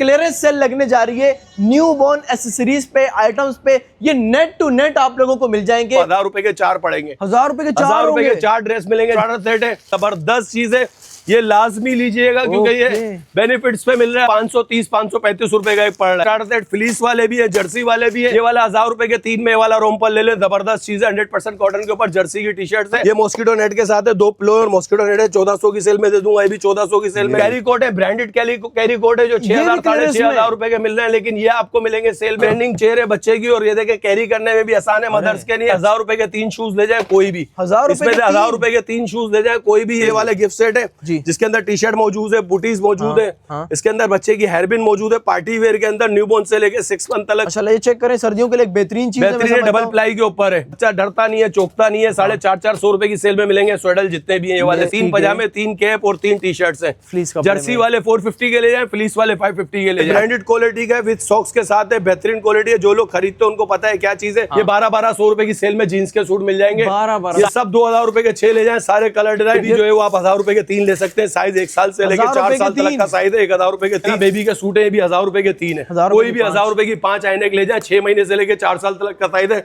Clearance cell लगने जा रही है न्यू बॉर्न एसेसरीज पे, आइटम्स पे। ये नेट टू नेट आप लोगों को मिल जाएंगे। 1000 रुपए के 4 पड़ेंगे। 1000 रुपए के 4 1000 रुपए के 4 ड्रेस मिलेंगे। सेट है, जबरदस्त चीज है, ये लाजमी लीजिएगा क्योंकि ये बेनिफिट्स पे मिल रहा है। 530-535 रुपए का एक पड़ रहा है। सेट फ्लीस वाले भी है, जर्सी वाले भी है। ये वाला 1000 रुपए के 3 में, वाला रोम्पल ले ले, जबरदस्त चीज है। 100% कॉटन के ऊपर जर्सी की टी शर्ट है। ये मॉस्किटो नेट के साथ है, 2 पिलो और मॉस्किटो नेट है। 1400 की सेल में दे दूंगा, ये भी 1400 की सेल में। कैरी कोट है, ब्रांडेड कैरी कोट है जो 6000-6500 रुपए के मिल रहे हैं, लेकिन ये आपको मिलेंगे सेल में। रनिंग चेयर है बच्चे की, और ये देखे कैरी करने में भी आसान है, मदर्स के लिए। 1000 रुपए के 3 शूज ले जाए कोई भी। 1000 रुपए के 3 शूज ले जाए कोई भी। ये वाले गिफ्ट सेट है जिसके अंदर टी शर्ट मौजूद है, बूटीज मौजूद है। इसके अंदर बच्चे की हेयरबिन मौजूद है, पार्टी वेयर के अंदर न्यूबॉर्न से लेके 6 मंथ तक। अच्छा, ये चेक करें, सर्दियों के लिए एक बेहतरीन चीज है। डबल प्लाई के ऊपर है, बच्चा डरता नहीं है, चौकता नहीं है। 450-400 रुपए की सेल में मिलेंगे स्वेडल जितने भी हैं। ये वाले 3 पजामे, 3 कैप और 3 टी शर्ट्स है। जर्सी वाले 450 के ले जाए, फ्लीस वाले 550 के ले जाए। ब्रांडेड क्वालिटी का विद सॉक्स के साथ है, बेहतरीन क्वालिटी है। जो लोग खरीदते हैं उनको पता है क्या चीज है। ये 1200 रुपए की सेल में जीन्स के सूट मिल जाएंगे। ये सब 2000 रुपए के 6 ले जाए। सारे कलर डिजाइन भी जो है वो आप 1000 रुपए के 3 ले सकते हैं। साइज 1 साल से लेकर 4 साल तक का साइज है। 1000 रुपए के 3 बेबी के सूट है, ये भी 1000 रुपए के 3 है। कोई भी 1000 रुपए की 5 आईने ले जाए, 6 महीने से लेकर 4 साल तक का साइज है।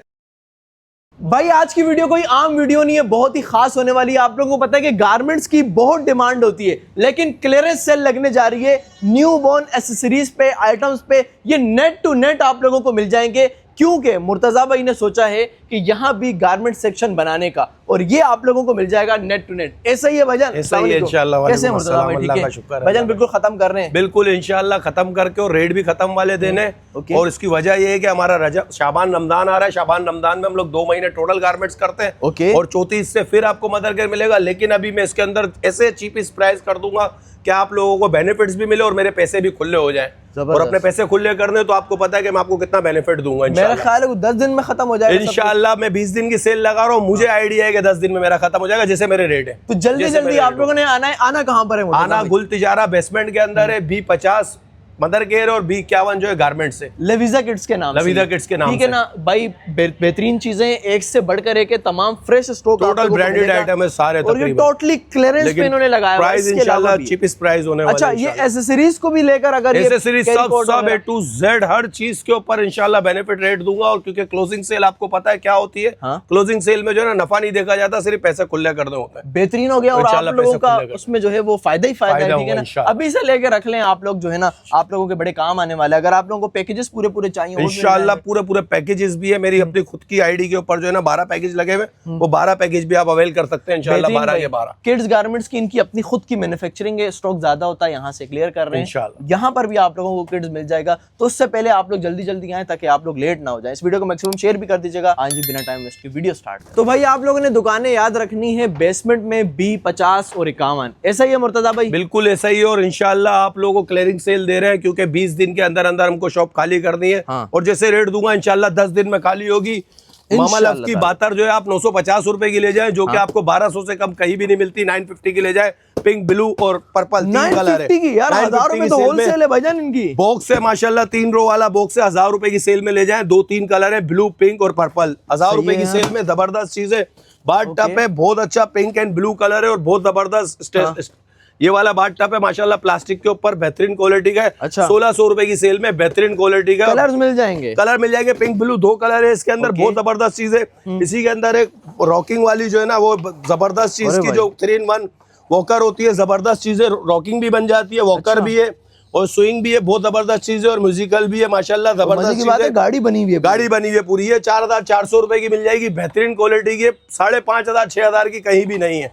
भाई आज की वीडियो कोई आम वीडियो नहीं है, बहुत ही खास होने वाली है। आप लोगों को पता है कि गारमेंट्स की बहुत डिमांड होती है, लेकिन क्लियरेंस सेल लगने जा रही है न्यू बॉर्न एसेसरीज पे, आइटम्स पे। ये नेट टू नेट आप लोगों को मिल जाएंगे, क्योंकि मुर्तजा भाई ने सोचा है कि यहाँ भी गारमेंट सेक्शन बनाने का, और ये आप लोगों को मिल जाएगा नेट टू नेट। ऐसा ही है भाईजान, ऐसा ही है इंशाल्लाह। कैसे मुर्तजा भाई? ठीक है भाईजान, बिल्कुल खत्म कर रहे हैं। बिल्कुल इंशाल्लाह खत्म करके, और रेट भी खत्म वाले देने। और इसकी वजह ये है कि हमारा रजब शाबान रमजान आ रहा है। शाबान रमजान में हम लोग 2 महीने टोटल गारमेंट्स करते हैं, और 34 से फिर आपको मदर केयर मिलेगा। लेकिन अभी मैं इसके अंदर ऐसे चीपेस्ट प्राइस कर दूंगा कि आप लोगों को बेनिफिट्स भी मिले और मेरे पैसे भी खुले हो जाए। और अपने पैसे खुले करने तो आपको पता है कि मैं आपको कितना बेनिफिट दूंगा। मेरा ख्याल है 10 दिन में खत्म हो जाएगा इंशाल्लाह। मैं 20 दिन की सेल लगा रहा हूँ, मुझे आइडिया है कि 10 दिन में मेरा खत्म हो जाएगा, जैसे मेरे रेट है। तो जल्दी आप लोगों ने आना है। आना कहाँ पर है? आना गुल तिजारा बेसमेंट के अंदर है। B50 मदर केयर और B51 जो है गारमेंट से, लवीजा किड्स के नाम, लवीजा किड्स के नाम, ठीक है ना भाई। बेहतरीन चीजें, एक से बढ़कर एक, तमाम fresh stock, total branded item है सारे, और ये टोटली क्लियरेंस पे इन्होंने लगाया। प्राइस इंशाल्लाह चीपेस्ट प्राइस होने वाला है। अच्छा, ये एसेसरीज को भी लेकर, अगर एसेसरीज सब A to Z हर चीज के ऊपर इंशाल्लाह बेनिफिट रेट दूंगा। और क्योंकि क्लोजिंग सेल आपको पता है क्या होती है, क्लोजिंग सेल में जो है ना नफा नहीं देखा जाता, सिर्फ पैसे खुले करने होते हैं। बेहतरीन हो गया, और आप लोगों का उसमें जो है वो फायदा ही फायदा है, ठीक है ना। अभी से लेकर रख लें आप लोग, जो है ना आप लोगों के बड़े काम आने वाले। अगर आप लोगों को पैकेजेस पूरे चाहिए इंशाल्लाह, पूरे पैकेजेस भी है। मेरी अपनी खुद की आईडी के ऊपर जो है ना 12 पैकेज लगे हुए, वो 12 पैकेज भी आप अवेल कर सकते हैं इंशाल्लाह। 12 के 12 किड्स गारमेंट्स की इनकी अपनी खुद की मैन्युफैक्चरिंग है, स्टॉक ज्यादा होता है, यहाँ से क्लियर कर रहे हैं इंशाल्लाह। यहाँ पर भी आप लोगों को किड्स मिल जाएगा। तो उससे पहले आप लोग जल्दी आए ताकि आप लोग लेट ना हो जाए। इस वीडियो को मैक्सिमम शेयर भी कर दीजिएगा। आज बिना टाइम वेस्ट की वीडियो स्टार्ट। तो भाई आप लोगों ने दुकानें याद रखनी है, बेसमेंट में B50 और 51। ऐसा ही है मुर्तजा भाई? बिल्कुल ऐसा ही है। और इंशाल्लाह आप लोगों को क्लियरिंग सेल दे रहे हैं, क्योंकि 20 दिन के अंदर हमको शॉप खाली करनी है। और जैसे रेट दूंगा इंशाल्लाह 10 दिन में खाली होगी। मामा लव की बातर जो है आप 950 रुपए की ले जाएं, जो कि आपको 1200 से कम कहीं भी नहीं मिलती। 950 की ले जाए, पिंक, ब्लू और पर्पल 3 कलर है। यार 1000 रुपए तो होलसेल है भाईजान इनकी। बॉक्स है माशाल्लाह, 3 रो वाला बॉक्स है। 1000 रुपए की सेल में ले जाएं, 2-3 कलर है, ब्लू, पिंक और पर्पल। 1000 रुपए की सेल में जबरदस्त चीज है। बाथ टब है, बहुत अच्छा पिंक एंड ब्लू कलर है और बहुत जबरदस्त। ये वाला बाथ टब है माशाल्लाह, प्लास्टिक के ऊपर, बेहतरीन क्वालिटी का है। 1600 रुपए की सेल में बेहतरीन क्वालिटी का कलर्स मिल जाएंगे। कलर मिल जाएंगे, पिंक ब्लू 2 कलर है इसके अंदर। बहुत जबरदस्त चीज है। इसी के अंदर एक रॉकिंग वाली जो है ना, वो जबरदस्त चीज की जो 3-in-1 वॉकर होती है, जबरदस्त चीज है। रॉकिंग भी बन जाती है, वॉकर भी है और स्विंग भी है। बहुत जबरदस्त चीज है और म्यूजिकल भी है माशाल्लाह, जबरदस्त चीज है। गाड़ी बनी हुई है, गाड़ी बनी हुई है पूरी। है 4400 रुपए की मिल जाएगी, बेहतरीन क्वालिटी की। 5500-6000 की कहीं भी नहीं है।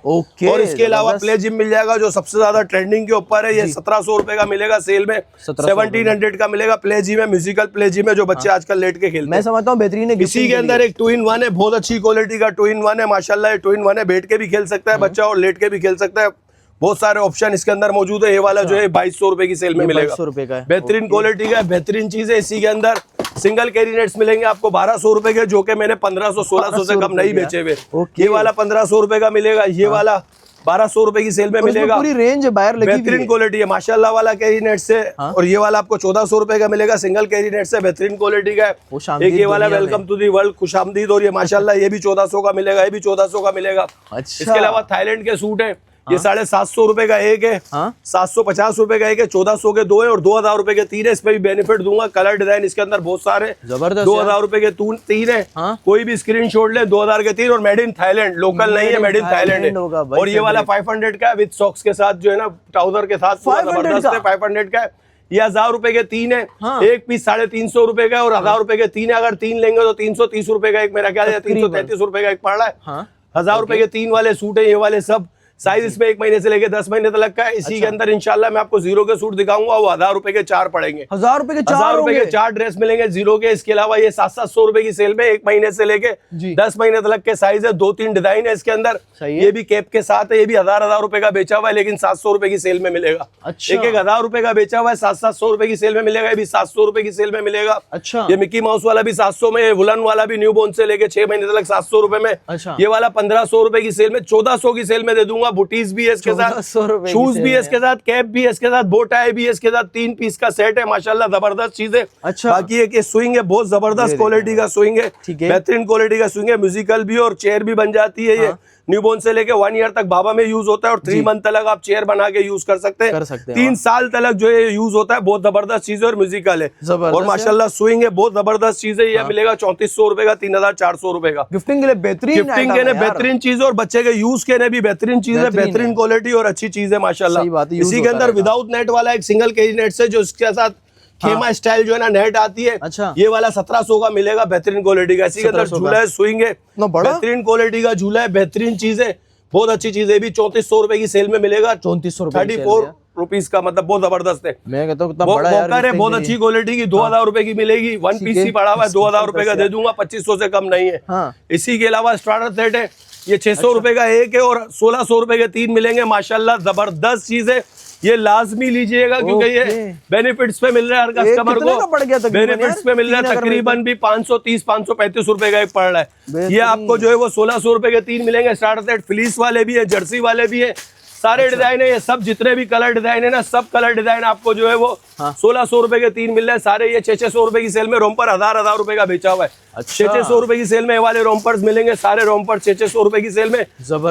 और इसके अलावा प्ले जिम मिल जाएगा, जो सबसे ज्यादा ट्रेंडिंग के ऊपर है। ये 1700 रुपए का मिलेगा सेल में, 1700 का मिलेगा। प्ले जिम है, म्यूजिकल प्ले जिम है, जो बच्चे आजकल लेट के खेलते हैं। मैं समझता हूँ बेहतरीन है। इसी के अंदर एक 2-in-1 है, बहुत अच्छी क्वालिटी का 2-in-1 है माशाल्लाह। 2-in-1 है, बैठ के भी खेल सकता है बच्चा और लेट के भी खेल सकता है। बहुत सारे ऑप्शन इसके अंदर मौजूद है। ये वाला जो है 2200 रुपए की सेल में मिलेगा, 2200 रुपए का है। बेहतरीन क्वालिटी का, बेहतरीन चीज है। इसी के अंदर सिंगल कैरी नेट्स मिलेंगे आपको 1200 रुपए के, जो कि मैंने 1500-1600 से कम नहीं बेचे हुए। ये वाला 1500 रुपए का मिलेगा। ये वाला 1200 रुपए की सेल में मिलेगा। पूरी रेंज बाहर लगी, बेहतरीन क्वालिटी है माशाल्लाह वाला कैरी नेट से। और ये वाला आपको 1400 रुपए का मिलेगा, सिंगल कैरी नेट से, बेहतरीन क्वालिटी का है। एक ये वाला वेलकम टू दी वर्ल्ड, खुशामदीद, और ये माशाल्लाह ये भी 1400 का मिलेगा, ये भी 1400 का मिलेगा। इसके अलावा थाईलैंड के सूट है, ये 750 रुपए का एक है, हाँ 750 रुपए का एक है, 1400 के 2 है और 2000 रुपए के 3 है। इसमें भी बेनिफिट दूंगा, कलर डिजाइन इसके अंदर बहुत सारे, जबरदस्त 2000 रुपए के 3 है। हाँ? कोई भी स्क्रीनशॉट ले 2000 के 3 और मेड इन थाईलैंड, लोकल नहीं है, मेड इन थाईलैंड होगा है। भाई, और ये वाला 500 का विद सॉक्स के साथ जो है ना, ट्राउजर के साथ 500 जबरदस्त है, 500 का है। ये 1000 रुपए के 3 है। हाँ। एक पीस 350 रुपए का है और 1000 रुपए के 3 है। अगर 3 लेंगे तो 330 रुपए का एक, मेरा ख्याल है 333 रुपए का एक पड़ रहा है। हाँ 1000 रुपए के 3 वाले सूट है ये वाले सब। साइज इसमें 1 महीने से लेके 10 महीने तक का है। इसी के अंदर इंशाल्लाह मैं आपको जीरो के सूट दिखाऊंगा, वो 1000 रुपए के 4 पड़ेंगे। 1000 रुपए के 1000 रुपए के 4 ड्रेस मिलेंगे जीरो के। इसके अलावा ये 700 रुपए की सेल में 1 महीने से लेके जी। 10 महीने तक के साइज है। 2-3 डिजाइन है इसके अंदर। सही है। ये भी कैप के साथ है, ये भी 1000 रुपए का बेचा हुआ है, लेकिन 700 रुपए की सेल में मिलेगा। अच्छा। एक 1000 रुपए का बेचा हुआ है, 700 रुपए की सेल में मिलेगा। ये भी 700 रुपए की सेल में मिलेगा। अच्छा। ये मिकी माउस वाला भी 700 में, वुलन वाला भी न्यू बोर्न से लेके 6 महीने तक 700 रुपए में। अच्छा। ये वाला 1500 रुपए की सेल में, 1400 की सेल में दे दूंगा। बुटीज भी है इसके साथ, 1400 रुपए की शूज सेल भी है में। इसके साथ, कैप भी है इसके साथ, बो टाई भी है इसके साथ। 3 पीस का सेट है, माशाल्लाह जबरदस्त चीज है। अच्छा। बाकी एक ये स्विंग है, बहुत जबरदस्त क्वालिटी का स्विंग है, ठीक है। बेहतरीन क्वालिटी का स्विंग है। म्यूजिकल भी और चेयर भी बन जाती है। ये हाँ। न्यूबॉर्न से लेके 1 ईयर तक बाबा में यूज होता है और 3 मंथ तक आप चेयर बना के यूज कर सकते हैं। 3 साल तक जो है यूज होता है। बहुत जबरदस्त चीज है और म्यूजिकल है और माशाल्लाह स्विंग है, बहुत जबरदस्त चीज है। ये मिलेगा 3400 रुपए का, 3400 रुपए का। गिफ्टिंग के लिए बेहतरीन, गिफ्टिंग के लिए बेहतरीन चीज है और बच्चे के यूज के लिए भी बेहतरीन चीज है। बेहतरीन क्वालिटी और अच्छी चीज है माशाल्लाह। इसी के अंदर विदाउट नेट वाला एक सिंगल केजी नेट से, जो इसके साथ खेमा स्टाइल जो है ना नेट आती है। अच्छा। ये वाला 1700 का मिलेगा, बेहतरीन क्वालिटी का। इसी के अंदर झूला है, स्विंग है, बेहतरीन क्वालिटी का झूला है, बेहतरीन चीज है, बहुत अच्छी चीज है। भी 3400 रुपए की सेल में मिलेगा। 3400 रुपए 34 रुपीज का, मतलब बहुत जबरदस्त है। मैं कहता हूँ बड़ा यार, बहुत अच्छी क्वालिटी की। 2000 रुपए की मिलेगी। 1 पीस ही पड़ा हुआ है, 2000 रुपए का दे दूंगा, 2500 से कम नहीं है। हाँ। इसी के अलावा स्टार्टर सेट है, ये 600 रुपए का एक है और 1600 रुपए के 3 मिलेंगे। माशाल्लाह जबरदस्त चीज है, ये लाजमी लीजिएगा क्योंकि ये बेनिफिट्स पे मिल रहा है हर कस्टमर को। बेनिफिट्स पे मिल रहा है तकरीबन भी 530-535 रुपए का एक पड़ रहा है। ये आपको जो है वो 1600 रुपए के 3 मिलेंगे। स्टार्टर सेट फ्लीस वाले भी है, जर्सी वाले भी है, सारे डिजाइन है। ये सब जितने भी कलर डिजाइन है ना, सब कलर डिजाइन आपको जो है वो 1600 रुपए के 3 मिल रहे हैं सारे। ये 600 रुपए की सेल में रोम्पर 1000 रुपए का बेचा हुआ है। 600 रुपए की सेल में ये वाले रोम्पर्स मिलेंगे, सारे रोम्पर 600 रुपए की सेल में।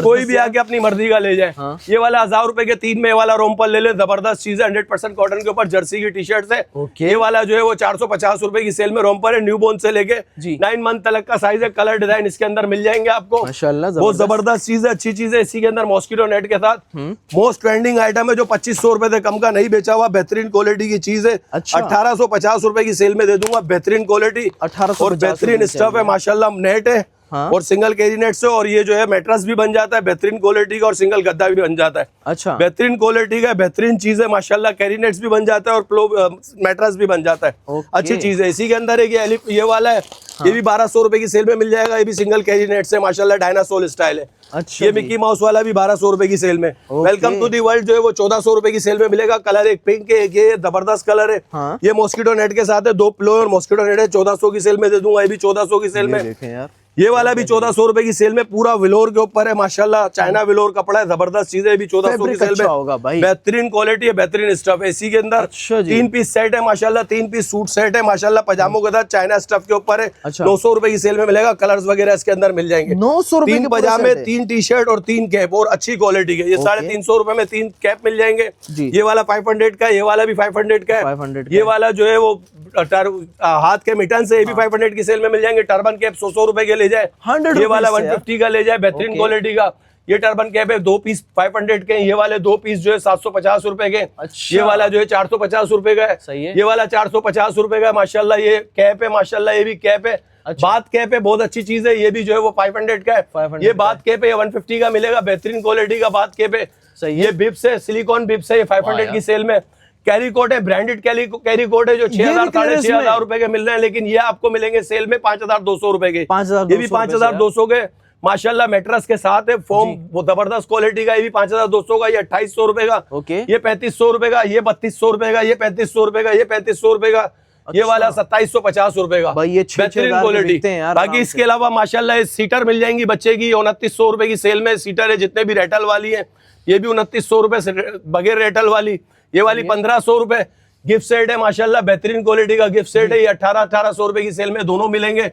कोई भी आके अपनी मर्जी का ले जाए। ये वाला 1000 रुपए के 3 में ये वाला रोम्पर ले ले, जबरदस्त चीज है। 100% कॉटन के ऊपर जर्सी की टी शर्ट है। ये वाला जो है वो 450 रुपए की सेल में रोम्पर है, न्यू बोर्न से लेके 9 मंथ तक का साइज है। कलर डिजाइन इसके अंदर मिल जाएंगे आपको, बहुत जबरदस्त चीज है, अच्छी चीज है। इसी के अंदर मॉस्किटो नेट के साथ मोस्ट ट्रेंडिंग आइटम है, जो 2500 रुपए से कम का नहीं बेचा हुआ, बेहतरीन क्वालिटी की चीज है। 1850 रुपए की सेल में दे दूंगा, बेहतरीन क्वालिटी और बेहतरीन स्टफ है माशाल्लाह। नेट है और सिंगल कैरी नेट से, और ये जो है मैट्रेस भी बन जाता है बेहतरीन क्वालिटी का और सिंगल गद्दा भी बन जाता है। अच्छा। बेहतरीन क्वालिटी का बेहतरीन चीज है माशाल्लाह। कैरी नेट्स भी बन जाता है और मैट्रेस भी बन जाता है, अच्छी चीज है। इसी के अंदर एक ये वाला है, ये भी 1200 रुपए की सेल में मिल जाएगा। ये भी सिंगल कैरी नेट से माशाल्लाह, डायनासोर स्टाइल है। अच्छा। ये मिकी माउस वाला भी 1200 रुपए की सेल में। वेलकम टू दी वर्ल्ड जो है वो 1400 रुपए की सेल में मिलेगा। कलर एक पिंक है, एक ये जबरदस्त कलर है। हाँ। ये मॉस्किटो नेट के साथ है, 2 पिलो और मॉस्किटो नेट है। 1400 की सेल में दे दूंगा। ये भी 1400 की सेल में। देखें यार, ये वाला भी 1400 रुपए की सेल में, पूरा विलोर के ऊपर है माशाल्लाह। चाइना विलोर कपड़ा है, जबरदस्त चीज है। भी 1400 की सेल में, बेहतरीन क्वालिटी है, बेहतरीन स्टफ है। इसी के अंदर 3 पीस सेट है माशाल्लाह, 3 पीस सूट सेट है माशाल्लाह, पजामों के साथ चाइना स्टफ के ऊपर है। 900 रुपए की सेल में मिलेगा। कलर्स वगैरह इसके अंदर मिल जाएंगे। 900 रुपए 3 पजामे, 3 टी शर्ट और 3 कैप, और अच्छी क्वालिटी के। ये 350 रुपए में 3 कैप मिल जाएंगे। ये वाला 500 का, ये वाला भी 500 का है। ये वाला जो है वो हाथ के मिटन से, ये भी 500 की सेल में मिल जाएंगे। टर्बन कैप 100 रुपए के ले जाए, ये वाला 150 का ले जाए, बेहतरीन क्वालिटी का। ये टर्बन कैप है, 2 पीस 500 के। ये वाले 2 पीस जो है 750 रुपए के। अच्छा। ये वाला जो है 450 रुपए का है। सही है। ये वाला 450 रुपए का माशाल्लाह। ये कैप है माशाल्लाह, ये भी कैप है। अच्छा। बात कैप है, बहुत अच्छी चीज है। ये भी जो है वो 500 का है। ये बात कैप है, ये 150 का मिलेगा, बेहतरीन क्वालिटी का बात कैप है। ये बिप्स है, सिलिकॉन बिप्स है, ये 500 की सेल में। कैरी कोट है, ब्रांडेड कैरी कोट है, जो 6000 6500 रुपए के मिल रहे हैं, लेकिन ये आपको मिलेंगे सेल में 5200 रुपए के। ये भी 5200 के माशाल्लाह, मैट्रेस के साथ है। फोम वो जबरदस्त क्वालिटी का। ये भी 5200 का, ये 2800 रुपए का, ये 3500 रुपए का, ये 3200 रुपए का, ये 3500 रुपए का, ये 3500 रुपए का। ये वाला 2750 रुपए का, बेहतरीन क्वालिटी। बाकी इसके अलावा माशाल्लाह सीटर मिल जाएंगी बच्चे की, 2900 रुपए की सेल में सीटर है। जितने भी रेटल वाली है, ये भी 2900 रुपए बगैर रेटल वाली। ये वाली 1500 रुपए। गिफ्ट सेट है माशाल्लाह, बेहतरीन क्वालिटी का गिफ्ट सेट है। ये 1800 रुपए की सेल में दोनों मिलेंगे।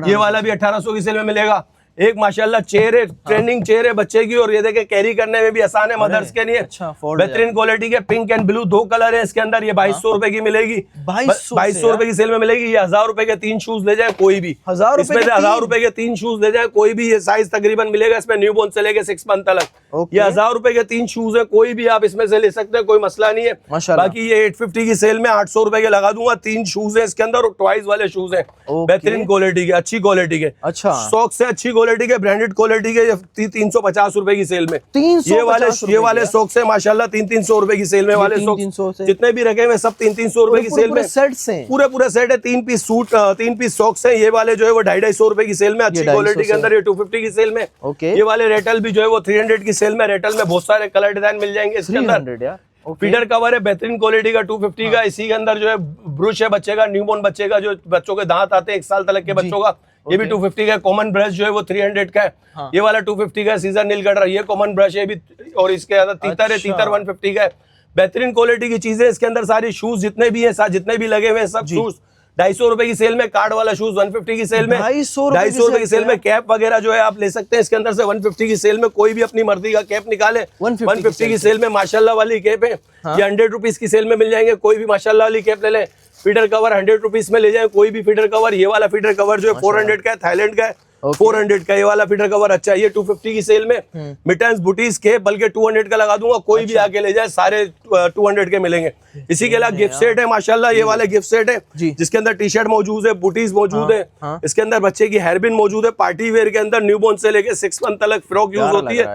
ये वाला भी 1800 की सेल में मिलेगा। एक माशाल्लाह चेयर है, ट्रेंडिंग चेयर है बच्चे की, और ये देखे कैरी करने में भी आसान है, मदर्स के लिए। अच्छा, बेहतरीन क्वालिटी के पिंक एंड ब्लू 2 कलर है इसके अंदर। ये 2200 रुपए की मिलेगी, 2200 रुपए की सेल में मिलेगी। ये 1000 रुपए के 3 शूज ले जाए कोई भी, 1000 इसमें से 1000 रुपए के 3 शूज ले जाए कोई भी। ये साइज तकरीबन मिलेगा इसमें न्यू बोर्न से लेके 6 मंथ तक। ये 1000 रुपए के 3 शूज है, कोई भी आप इसमें से ले सकते हैं, कोई मसला नहीं है। बाकी ये 850 की सेल में 800 रुपए के लगा दूंगा। 3 शूज है इसके अंदर और ट्वाइस वाले शूज है, बेहतरीन क्वालिटी के, अच्छी क्वालिटी के। अच्छा, सॉक्स से अच्छी क्वालिटी के, ब्रांडेड क्वालिटी के, 350 रुपए की सेल में। ये वाले सॉक्स है माशाल्लाह 300 रुपए की सेल में। वाले सॉक्स जितने भी रखे हुए सब 300 रुपए की सेल में। सेट्स हैं, पूरे सेट है। 3 पीस सूट, 3 पीस सॉक्स है। ये वाले जो है वो 250 रुपए की सेल में, अच्छी क्वालिटी के अंदर। ये 250 की सेल में। ये वाले रेटल भी जो है वो 300 की सेल में। रेटल में बहुत सारे कलर डिजाइन मिल जाएंगे इसके अंदर। फीडर कवर है बेहतरीन क्वालिटी का 250 का। इसी के अंदर जो है ब्रश है बच्चे का, न्यूबॉर्न बच्चे का, जो बच्चों के दांत आते हैं 1 साल तक के बच्चों का, ये भी 250 का। कॉमन ब्रश जो है वो 300 का है। ये वाला 250 का। सीजर नील कटर, ये कॉमन ब्रश है भी, और इसके अंदर तीतर है, तीतर 150 का है। बेहतरीन क्वालिटी की चीजें इसके अंदर सारी। शूज जितने भी हैं, जितने भी लगे हुए हैं सब शूज 250 रुपए की सेल में। कार्ड वाला शूज 150 की सेल में। 250 रुपए की सेल में। कैप वगैरह जो है आप ले सकते हैं इसके अंदर से 150 की सेल में। कोई भी अपनी मर्जी का कैप निकाले 150 की सेल में। माशाल्लाह वाली कैप है, ये 100 रुपीज की सेल में मिल जाएंगे। कोई भी माशाल्लाह वाली कैप ले लें। फीडर कवर 100 रुपीज में ले जाए कोई भी फीडर कवर। ये वाला फीडर कवर जो है 400 का है, थाईलैंड का है। 400 का ये वाला फीडर कवर अच्छा है। ये 250 की सेल में। मिटन्स बुटीज के बल्कि 200 का लगा दूंगा, कोई भी आके ले जाए, सारे 200 के मिलेंगे। इसी के अलावा गिफ्ट सेट है माशाल्लाह। ये वाले गिफ्ट सेट है जिसके अंदर टी शर्ट मौजूद है, बुटीज मौजूद है। इसके अंदर बच्चे की हेयरबिन मौजूद है। पार्टी वेयर के अंदर न्यूबॉर्न से लेके 6 मंथ तक फ्रॉक यूज होती है।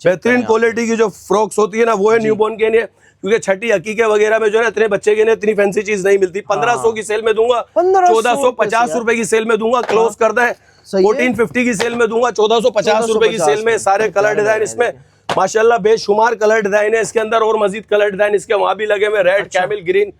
बेहतरीन क्वालिटी की जो फ्रॉक्स होती है ना, वो है न्यूबॉर्न के लिए। क्योंकि छठी हकीके वगैरह में जो है इतने बच्चे के लिए इतनी फैंसी चीज नहीं मिलती। 1500 की सेल में दूंगा, 1450 रुपए की सेल में दूंगा, क्लोज कर दे। 1450 की सेल में दूंगा, 1450 रुपए की सेल में। सारे कलर डिजाइन इसमें माशाल्लाह बेशुमार कलर डिजाइन है इसके अंदर, और मजीद कलर डिजाइन इसके वहां भी लगे हुए। रेड, कैमल, ग्रीन,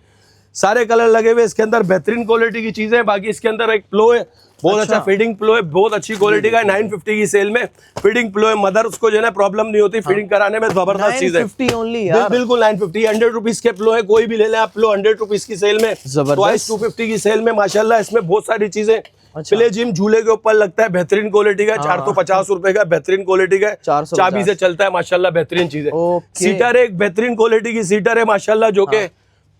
सारे कलर लगे हुए इसके अंदर। बेहतरीन क्वालिटी की चीजें। बाकी इसके अंदर एक प्लो है, बहुत अच्छा फीडिंग प्लो है, बहुत अच्छी क्वालिटी का है। 950 की सेल में फीडिंग प्लो है। मदर उसको जो है ना प्रॉब्लम नहीं होती फीडिंग कराने में, जबरदस्त चीज है। 950 ओनली यार, बिल्कुल 950। 100 रुपीज के प्लो है, कोई भी ले लें आप प्लो 100 रुपीज की सेल में। 250 की सेल में माशाल्लाह। इसमें बहुत सारी चीजें। प्ले जिम झूले के ऊपर लगता है, बेहतरीन क्वालिटी का। 450 रुपए का, बेहतरीन क्वालिटी का। चाबी से चलता है माशाल्लाह, बेहतरीन चीज है। सीटर एक बेहतरीन क्वालिटी की सीटर है माशाल्लाह, जो के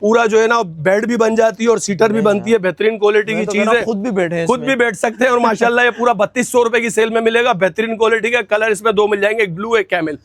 पूरा जो है ना बेड भी बन जाती है और सीटर भी बनती है। बेहतरीन क्वालिटी की चीज है। खुद भी बैठे, खुद भी बैठ सकते हैं। और माशाल्लाह ये पूरा 3200 रुपए की सेल में मिलेगा। बेहतरीन क्वालिटी का। कलर इसमें 2 मिल जाएंगे, एक ब्लू एक कैमल।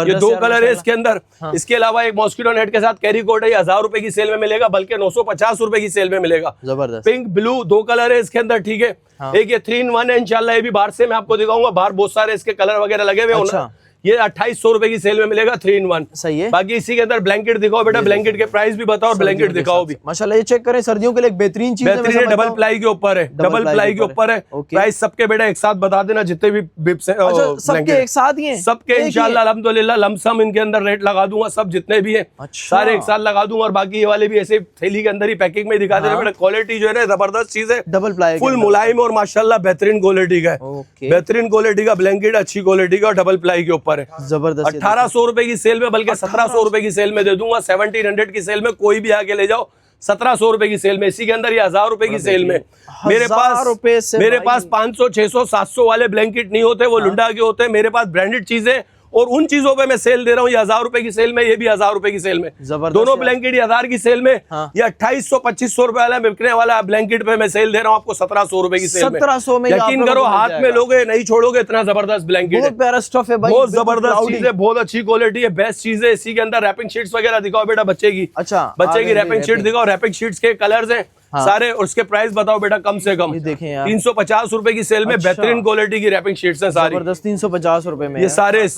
ये 2 कलर है इसके अंदर। इसके अलावा एक मॉस्किटो नेट के साथ कैरी कोट है, 1000 रुपए की सेल में मिलेगा, बल्कि 950 रुपए की सेल में मिलेगा। जबरदस्त। पिंक ब्लू 2 कलर है इसके अंदर, ठीक है। एक ये 3-in-1 है इंशाल्लाह। ये भी बाहर से मैं आपको दिखाऊंगा, बाहर बहुत सारे इसके कलर वगैरह लगे हुए। ये 2800 रुपए की सेल में मिलेगा, 3-in-1। सही है। बाकी इसी के अंदर ब्लैंकेट दिखाओ बेटा, ब्लैंकेट के प्राइस भी बताओ और ब्लैंकेट दिखाओ भी। माशाल्लाह ये चेक करें, सर्दियों के लिए एक बेहतरीन चीज है। बेहतरीन डबल प्लाई के ऊपर है, डबल प्लाई के ऊपर है। प्राइस सबके बेटा एक साथ बता देना, जितने भी सबके एक साथ ही हैं, सबके इंशाल्लाह अल्हम्दुलिल्लाह लमसम इनके अंदर रेट लगा दूंगा। सब जितने भी है सारे एक साथ लगा दूंगा। और बाकी ये वाले भी ऐसे थैली के अंदर ही पैकिंग में दिखा देना बेटा। क्वालिटी जो है ना जबरदस्त चीज है, डबल प्लाई फुल मुलायम और माशाल्लाह बेहतरीन क्वालिटी का है। बेहतरीन क्वालिटी का ब्लैंकेट, अच्छी क्वालिटी का, डबल प्लाई के ऊपर है। जबरदस्त। 1800 रुपए की सेल में, बल्कि 1700 रुपए की सेल में दे दूंगा। 1700 की सेल में कोई भी आके ले जाओ, 1700 रुपए की सेल में। इसी के अंदर ये 1000 रुपए की सेल में। मेरे पास 500, 600, 700 वाले ब्लैंकेट नहीं होते, वो लुंडा के होते हैं। मेरे पास ब्रांडेड चीजें, और उन चीजों पे मैं सेल दे रहा हूँ। ये 1000 रुपए की सेल में, ये भी 1000 रुपए की सेल में। दोनों ब्लैंकेट 1000 की सेल में। ये 2800-2500 रुपए वाला बिकने वाला ब्लैंकेट पे मैं सेल दे रहा हूँ आपको 1700 रुपए की सेल में। 1700 में यकीन करो, हाथ में लोगे नहीं छोड़ोगे, इतना जबरदस्त ब्लैंकेट है। बहुत प्यारा स्टफ है भाई, बहुत जबरदस्त चीज है, बहुत अच्छी क्वालिटी है, बेस्ट चीज है। इसी के अंदर रैपिंग शीट्स वगैरह दिखाओ बेटा बच्चे की। अच्छा, बच्चे की रैपिंग शीट दिखाओ। रैपिंग शीट्स के कलर्स हैं सारे, और उसके प्राइस बताओ बेटा कम से कम। 350 रुपए की सेल में बेहतरीन क्वालिटी की रैपिंग शीट्स हैं सारी। 350 रुपए में ये सारे।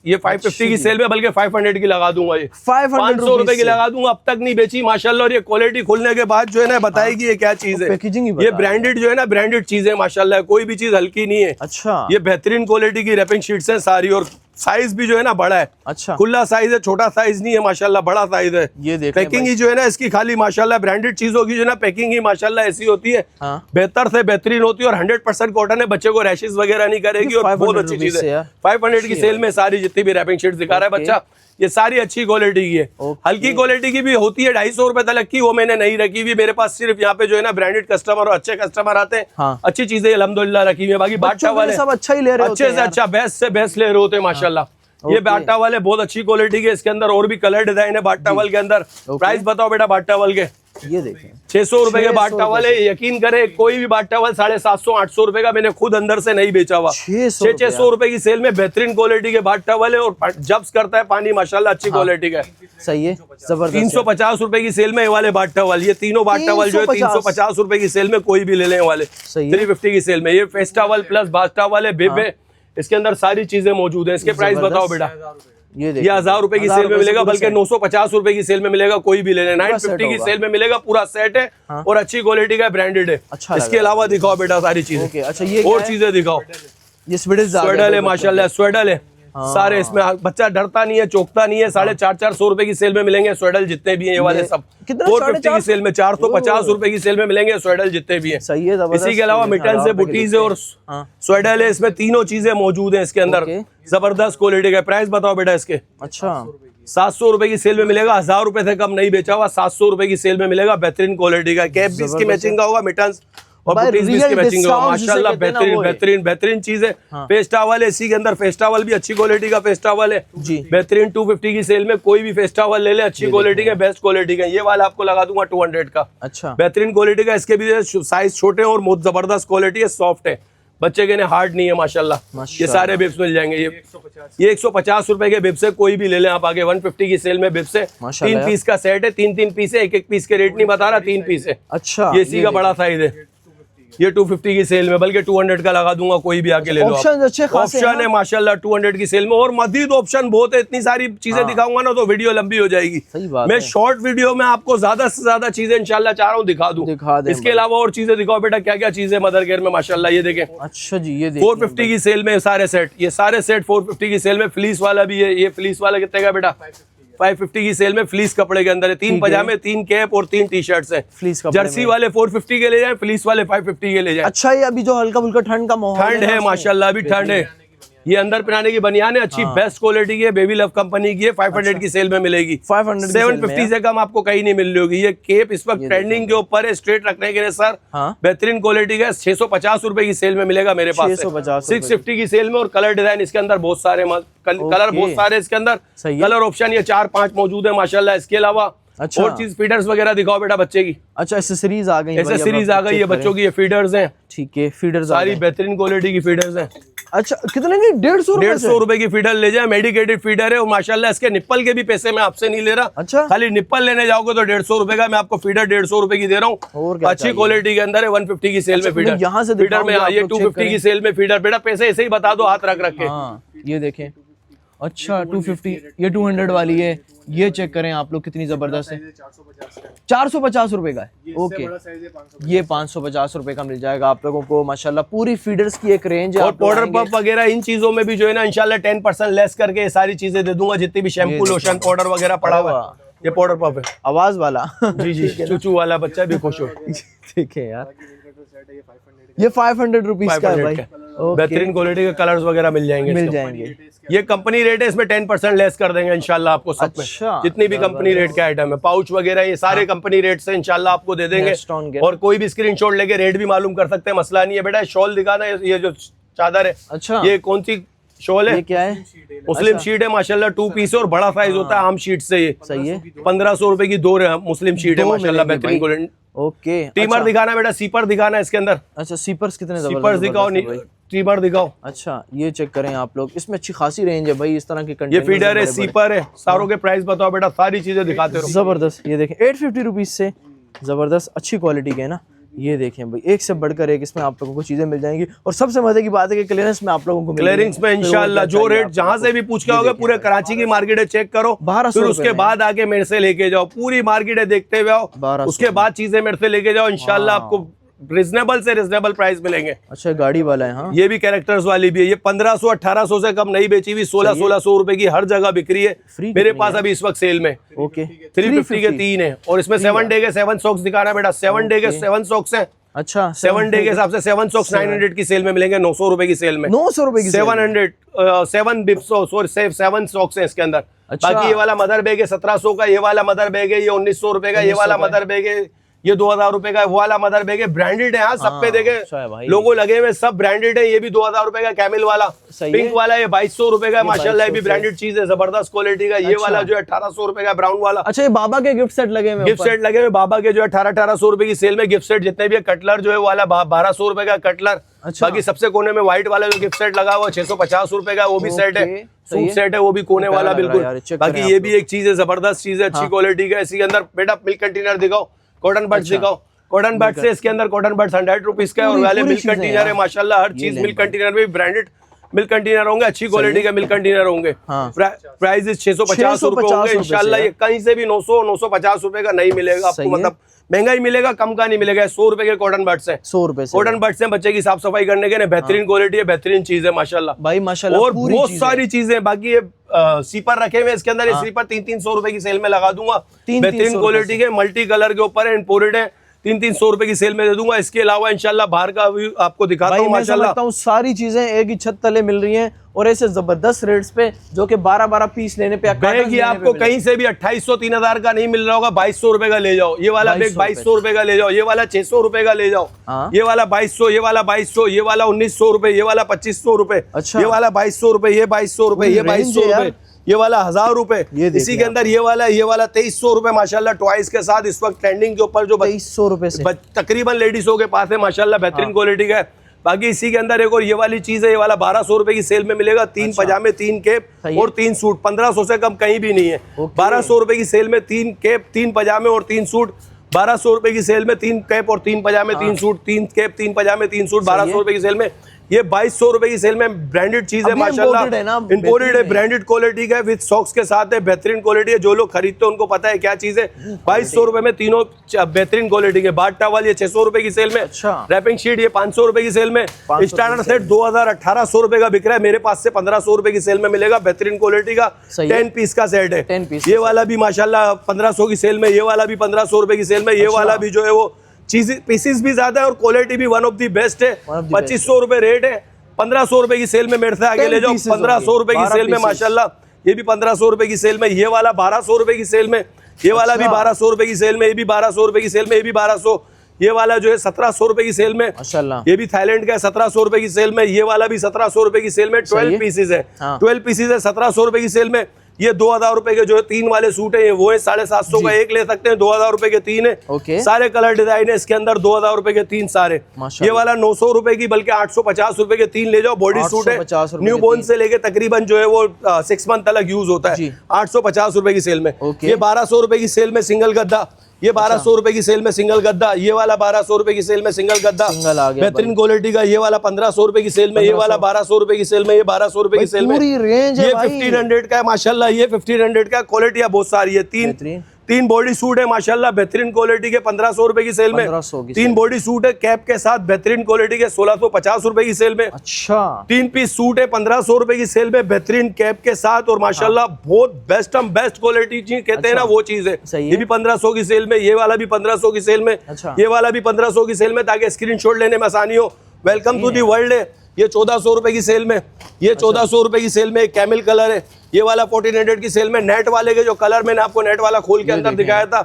ये 550 की सेल में, बल्कि 500 की लगा दूंगा। ये 500 रुपए की लगा दूंगा। अब तक नहीं बेची माशाल्लाह। और ये क्वालिटी खुलने के बाद जो है ना बताएगी ये क्या चीज है। ये ब्रांडेड जो है ना, ब्रांडेड चीज है माशाल्लाह। कोई भी चीज हल्की नहीं है। अच्छा, ये बेहतरीन क्वालिटी की रैपिंग शीट्स हैं सारी, और साइज भी जो है ना बड़ा है। अच्छा, खुला साइज है, छोटा साइज नहीं है माशाल्लाह, बड़ा साइज है। ये देखें पैकिंग ही जो है ना इसकी खाली माशाल्लाह, ब्रांडेड चीजों की जो है ना पैकिंग ही माशाल्लाह ऐसी होती है, बेहतर से बेहतरीन होती है। और 100% कॉटन है, बच्चे को रैशेस वगैरह नहीं करेगी, और बहुत अच्छी चीज है। 500 की सेल में सारी जितनी भी रैपिंग शीट दिखा रहा है बच्चा, ये सारी अच्छी क्वालिटी की है। हल्की क्वालिटी की भी होती है 250 रुपए तक की, वो मैंने नहीं रखी हुई। मेरे पास सिर्फ यहाँ पे जो है ना ब्रांडेड कस्टमर और अच्छे कस्टमर आते हैं। हाँ। अच्छी चीजें अल्हम्दुलिल्लाह रखी हुई है। बाकी बाटा वाले सब अच्छा ही ले रहे होते अच्छे से अच्छा बेस्ट से बेस्ट ले रहे होते हैं माशाल्लाह। ये बाटा वाले बहुत अच्छी क्वालिटी के, इसके अंदर और भी कलर डिजाइन है बाटा वाल के अंदर। प्राइस बताओ बेटा बाटा वाल के। ये देखें 600 रुपए के बाट टावल है। यकीन करें कोई भी बाट टावल 750-800 रुपए का मैंने खुद अंदर से नहीं बेचा हुआ। 600 रुपए की सेल में बेहतरीन क्वालिटी के बाट टावल है और जब्स करता है पानी माशाल्लाह अच्छी क्वालिटी का है। सही है, जबरदस्त। 350 रुपए की सेल में ये वाले बाट टावल, ये तीनों बाट टावल जो है 350 रुपए की सेल में कोई भी ले लेने वाले। 350 की सेल में ये फेस टावल प्लस बाट टावल है, बिब है, इसके अंदर सारी चीजें मौजूद है। इसके प्राइस बताओ बेटा। ये 1000 रुपए की सेल में मिलेगा, बल्कि 950 रुपए की सेल में मिलेगा, कोई भी ले लें। 950 की सेल में मिलेगा, पूरा सेट है और अच्छी क्वालिटी का ब्रांडेड है। इसके अलावा दिखाओ बेटा सारी चीजें। अच्छा ये और चीजें दिखाओ। ये स्वेडल है माशाल्लाह, स्वेडल है सारे। इसमें बच्चा डरता नहीं है, चौकता नहीं है। 450 रुपए की सेल में मिलेंगे स्वेडल जितने भी है। ये वाले सब 450 की सेल में, 450 रुपए की सेल में मिलेंगे स्वेडल जितने भी है। सही है। इसी के अलावा मिटन से बुटीज है और स्वेडल है। इसमें तीनों चीजें मौजूद है इसके अंदर, जबरदस्त क्वालिटी का। प्राइस बताओ बेटा इसके। अच्छा 700 रुपए की सेल में मिलेगा, 1000 रुपए से कम नहीं बेचा हुआ। 700 रुपए की सेल में मिलेगा, बेहतरीन क्वालिटी का। कैप भी इसकी मैचिंग का होगा, मिटन और बुटीज भी इसकी मैचिंग होगा माशाल्लाह। बेहतरीन चीज है। फेस टावल है इसी के अंदर, फेस टावल भी अच्छी क्वालिटी का फेस टावल है जी। बेहतरीन 250 की सेल में कोई भी फेस टावल ले ले, अच्छी क्वालिटी का, बेस्ट क्वालिटी का। ये वाला आपको लगा दूंगा 200 का। अच्छा बेहतरीन क्वालिटी का। इसके भी साइज छोटे और बहुत जबरदस्त क्वालिटी है, सॉफ्ट है, बच्चे के लिए हार्ड नहीं है माशाल्लाह। ये सारे बिब्स मिल जाएंगे। ये 150 रुपए के बिब्स है, कोई भी ले लें आप आगे। 150 की सेल में बिब्स है। 3 पीस का सेट है, 3 पीस है। एक पीस के रेट नहीं बता रहा, 3 पीस है। अच्छा ये इसी का बड़ा साइज है। ये 250 की सेल में, बल्कि 200 का लगा दूंगा, कोई भी आके ले लो। ऑप्शन है माशाल्लाह 200 की सेल में, और मजीद ऑप्शन बहुत है। इतनी सारी चीजें दिखाऊंगा ना तो वीडियो लंबी हो जाएगी। मैं शॉर्ट वीडियो में आपको ज्यादा से ज्यादा चीजें इंशाल्लाह चाह रहा हूँ दिखा दूं। इसके अलावा और चीजें दिखाओ बेटा, क्या क्या चीजें मदर केयर में माशाल्लाह। ये देखें। अच्छा जी, ये 450 की सेल में सारे सेट, ये सारे सेट 450 की सेल में। फ्लीस वाला भी है। ये फ्लीस वाला कितने का बेटा? 550 की सेल में, फ्लीस कपड़े के अंदर है। 3 पजामे, 3 कैप और 3 टी शर्ट्स है। जर्सी वाले 450 के ले जाए, फ्लीस वाले 550 के ले जाए। अच्छा ये अभी जो हल्का फुल्का ठंड का माहौल ठंड है माशाल्लाह, अभी ठंड है। ये अंदर पहनाने की बनियान है, अच्छी बेस्ट क्वालिटी की है, बेबी लव कंपनी की है। 500 की सेल में मिलेगी। 750 से कम आपको कहीं नहीं मिल रही होगी। ये केप इस वक्त ट्रेंडिंग के ऊपर है, स्ट्रेट रखने के लिए सर। बेहतरीन क्वालिटी का 650 रुपए की सेल में मिलेगा मेरे पास। 650 की सेल में, और कलर डिजाइन इसके अंदर बहुत सारे, कलर बहुत सारे इसके अंदर। कलर ऑप्शन ये 4-5 मौजूद है माशाल्लाह। इसके अलावा और चीज फीडर्स वगैरह दिखाओ बेटा बच्चे की। अच्छा एसेसरीज आ गई, एसेसरीज आ गई है बच्चों की। ये फीडर्स हैं। ठीक है, फीडर्स सारी बेहतरीन क्वालिटी की फीडर्स हैं। अच्छा कितने की? 150 रुपए की फीडर ले जाए। मेडिकेटेड फीडर है और माशाल्लाह इसके निप्पल के भी पैसे मैं आपसे नहीं ले रहा। अच्छा खाली निप्पल लेने जाओगे तो 150 रुपए का मैं आपको फीडर 150 रुपए की दे रहा हूँ। अच्छी क्वालिटी के अंदर है। 150 की सेल में फीडर। यहाँ से फीडर में ये 250 की सेल में फीडर। बेटा पैसे ऐसे ही बता दो, हाथ रख के। ये देखें। अच्छा 250, ये 200 वाली है। ये चेक करें आप लोग, कितनी जबरदस्त है। 450 रुपए का है। ओके, ये 550 रुपए का मिल जाएगा आप लोगों को माशाल्लाह। पूरी फीडर्स की एक रेंज है। और पाउडर पफ वगैरह इन चीजों में भी जो है ना इंशाल्लाह 10% लेस करके ये सारी चीजें दे दूंगा। जितनी भी शैम्पू, लोशन, पाउडर वगैरह पड़ा हुआ है। ये पाउडर पफ है, आवाज वाला। जी चूचू वाला, बच्चा भी खुश हो। ठीक है यार। ये 500 रुपीज का है भाई। बेहतरीन क्वालिटी के कलर्स वगैरह मिल जाएंगे। ये कंपनी रेट है, इसमें 10% लेस कर देंगे इंशाल्लाह आपको सब में। जितनी भी कंपनी रेट के आइटम है, पाउच वगैरह ये सारे कंपनी रेट से इंशाल्लाह आपको दे देंगे। और कोई भी स्क्रीनशॉट लेके रेट भी मालूम कर सकते हैं, मसला नहीं है। बेटा शॉल दिखाना, ये जो चादर है। अच्छा ये कौन सी शॉल है? ये क्या है? मुस्लिम शीट है माशाल्लाह। 2 पीस और बड़ा साइज होता है आम शीट से। ये सही है। 1500 रुपए की 2 मुस्लिम शीट है माशाल्लाह, बेहतरीन क्वालिटी। ओके टीमर दिखाना बेटा, सीपर दिखाना इसके अंदर। अच्छा सीपर्स कितने? सीपर्स दिखाओ, टीमर दिखाओ। अच्छा ये चेक करें आप लोग, इसमें अच्छी खासी रेंज है भाई। इस तरह के ये फीडर है, सीपर है। सारों के प्राइस बताओ बेटा, सारी चीजें दिखाते रहो। जबरदस्त। ये देखें 850 रुपीज से जबरदस्त अच्छी क्वालिटी के है ना। ये देखें भाई, एक से बढ़कर एक इसमें आप लोगों को चीजें मिल जाएंगी। और सबसे मजे की बात है कि क्लियरेंस में आप लोगों को क्लियरेंस में इंशाल्लाह जो रेट जहां से भी पूछ के आओगे, पूरे कराची की मार्केट है, चेक करो। फिर उसके बाद आके मेरे से लेके जाओ, पूरी मार्केट है देखते हुए आओ। उसके बाद चीजें मेरे से लेके जाओ, इंशाल्लाह आपको रिजनेबल से रिजनेबल प्राइस मिलेंगे। अच्छा गाड़ी वाला है। हाँ ये भी कैरेक्टर्स वाली भी है। ये 1500-1800 से कम नहीं बेची हुई। 1600 रुपए की हर जगह बिक्री है। मेरे पास अभी इस वक्त सेल में। ओके 350 के 3 है। और इसमें 7 डे के 7 सॉक्स दिखाना बेटा। 7 डे के 7 सॉक्स है। अच्छा 7 डे के हिसाब से 7 सॉक्स 900 की सेल में मिलेंगे। 900 रुपए की सेल में। 900 रुपए की 700 7 बिप्स, सॉरी 7 सॉक्स है इसके अंदर। अच्छा। बाकी ये वाला मदर बैग है 1700 का, ये वाला मदर बैग है ये 1900 रुपए का, ये वाला मदर बैग है ये 2000 रुपए का, वो वाला मदर बैग है ब्रांडेड है। हाँ, सब पे देखे लोगो लगे हुए, सब ब्रांडेड है। ये भी 2000 रुपए का कैमिल वाला, पिंक वाला ये 2200 रुपए का, माशाल्लाह ये भी ब्रांडेड चीज है, जबरदस्त क्वालिटी का। ये वाला जो है 1800 रुपए का ब्राउन वाला। अच्छा, ये बाबा के गिफ्ट सेट लगे हुए, गिफ्ट सेट लगे हुए बाबा के जो है 1800 रुपए की सेल में गिफ्ट सेट जितने भी है। कटलर जो है वाला 1200 रुपए का कटलर। अच्छा। बाकी सबसे कोने में व्हाइट वाला जो गिफ्ट सेट लगा हुआ 650 रुपए का, वो भी सेट है, सूट सेट है, वो भी कोने वाला बिल्कुल। बाकी ये भी एक चीज है, जबरदस्त चीज है, अच्छी क्वालिटी का। इसी के अंदर बेटा मिल्क कंटेनर दिखाओ, कॉटन बड्स दिखाओ। कॉटन बड्स है, इसके अंदर कॉटन बड्स 100 रुपीज का है, और वाले मिल्क कंटेनर है माशाल्लाह, हर चीज मिल्क कंटेनर में ब्रांडेड मिल्क कंटेनर होंगे, अच्छी क्वालिटी के मिल्क कंटेनर होंगे। प्राइस 650 रुपए होंगे इंशाल्लाह। ये कहीं से भी 900-950 रुपए का नहीं मिलेगा आपको, मतलब महंगा ही मिलेगा, कम का नहीं मिलेगा। 100 रुपए के कॉटन बड्स है, 100 रुपए कॉटन बड्स है, बच्चे की साफ सफाई करने के लिए बेहतरीन क्वालिटी है, बेहतरीन चीज है माशाल्लाह भाई माशाल्लाह। और बहुत सारी चीजें। बाकी ये सीपर रखे हुए इसके अंदर, ये सीपर 300-300 रुपए की सेल में लगा दूंगा, बेहतरीन क्वालिटी के, मल्टी कलर के ऊपर है, इम्पोर्टेड है, 300-300 रुपए की सेल में दे दूंगा। इसके अलावा इंशाल्लाह बाहर का भी आपको दिखाता हूँ माशाल्लाह। सारी चीजें एक ही छत तले मिल रही हैं, और ऐसे जबरदस्त रेट्स पे, जो कि 12-12 पीस लेने पे बैग ये आपको कहीं से भी 2800-3000 का नहीं मिल रहा होगा, 2200 रुपए का ले जाओ। ये वाला बैग 2200 रुपए का ले जाओ, ये वाला 600 रुपए का ले जाओ, ये वाला 2200, ये वाला 2200, ये वाला 1900 रुपए, ये वाला 2500 रुपए, ये वाला 2200 रुपए, ये 2200 रुपए, ये 2200 रुपए, ये वाला 1000 रुपए। इसी के अंदर ये वाला 2300 रुपए माशाल्लाह, टॉयज के साथ इस वक्त ट्रेंडिंग के ऊपर जो 2300 रुपए से तकरीबन लेडीजों के पास है माशाल्लाह, बेहतरीन क्वालिटी का है। बाकी इसी के अंदर एक और ये वाली चीज है, ये वाला 1200 रुपए की सेल में मिलेगा, 3 पजामे 3 कैप और 3 सूट, 1500 से कम कहीं भी नहीं है। 1200 रुपए की सेल में 3 कैप 3 पजामे और 3 सूट, 1200 रुपए की सेल में 3 कैप और 3 पजामे 3 सूट, 3 कैप 3 पजामे 3 सूट, 1200 रुपए की सेल में। ये 2200 रुपए की सेल में ब्रांडेड चीज है माशाल्लाह, इंपोर्टेड है, ब्रांडेड क्वालिटी का है, विद सॉक्स के साथ है, बेहतरीन क्वालिटी है। जो लोग खरीदते हैं उनको पता है क्या चीज है। 2200 रुपए में तीनों बेहतरीन क्वालिटी के। बाट टॉवल ये 600 रुपए की सेल में, रैपिंग शीट ये 500 रुपए की सेल में, स्टार्टर सेट 2800 रुपए का बिक रहा है, मेरे पास से 1500 रुपए की सेल में मिलेगा, बेहतरीन क्वालिटी का 10 पीस का सेट है। ये वाला भी माशाल्लाह 1500 की सेल में, ये वाला भी 1500 रुपए की सेल में, ये वाला भी जो है वो चीज पीसेस भी ज्यादा है और क्वालिटी भी वन ऑफ दी बेस्ट है। 2500 रुपए रेट है, 1500 रुपए की सेल में मेरे से आगे ले जाओ, 1500 रुपए की सेल में माशाल्लाह। ये भी 1500 रुपए की सेल में, ये वाला 1200 रुपए की सेल में, ये वाला भी 1200 रुपए की सेल में, ये भी 1200 रुपए की सेल में, ये भी 1200। ये वाला जो है 1700 रुपए की सेल में माशाल्लाह, ये भी थाईलैंड का है, 1700 रुपए की सेल में। ये वाला भी 1700 रुपए की सेल में, 12 पीसेज है, 12 पीसेज है 1700 रुपए की सेल में। ये 2000 रुपए के जो है 3 वाले सूट है, वो है 750 का एक ले सकते हैं, 2000 रुपए के 3 है। सारे कलर डिजाइन है इसके अंदर, 2000 रुपए के 3 सारे। ये वाला 900 रुपए की बल्कि 850 रुपए के 3 ले जाओ, बॉडी सूट है, न्यू बोर्न से लेके तकरीबन जो है वो 6 मंथ तक यूज होता है, 850 रुपए की सेल में। ये 1200 रुपए की सेल में सिंगल गद्दा, ये 1200 रुपए की सेल में सिंगल गद्दा, ये वाला 1200 रुपए की सेल में सिंगल गद्दा, बेहतरीन क्वालिटी का। ये वाला 1500 रुपए की सेल में, ये वाला 1200 रुपए की सेल में, ये 1200 रुपए की सेल में। ये 1500 का है माशाल्लाह, ये 1500 का। क्वालिटियां बहुत सारी है। तीन बॉडी सूट है माशाल्लाह, बेहतरीन क्वालिटी के, 1500 रुपए की सेल में। 3 बॉडी सूट है कैप के साथ, बेहतरीन क्वालिटी के, 1650 रुपए की सेल में। अच्छा, 3 पीस सूट है 1500 रुपए की सेल में, बेहतरीन कैप के साथ, और माशाल्लाह बहुत बेस्ट बेस्ट क्वालिटी चीज कहते हैं ना, वो चीज है। ये भी 1500 की सेल में, ये वाला भी 1500 की सेल में, ये वाला भी 1500 की सेल में, ताकि स्क्रीनशॉट लेने में आसानी हो। वेलकम टू दी वर्ल्ड है। ये 1400 रुपए की सेल में, ये 1400 रुपए की सेल में कैमिल कलर है। ये वाला 1400 की सेल में, नेट वाले के जो कलर मैंने आपको नेट वाला खोल के अंदर दिखाया था,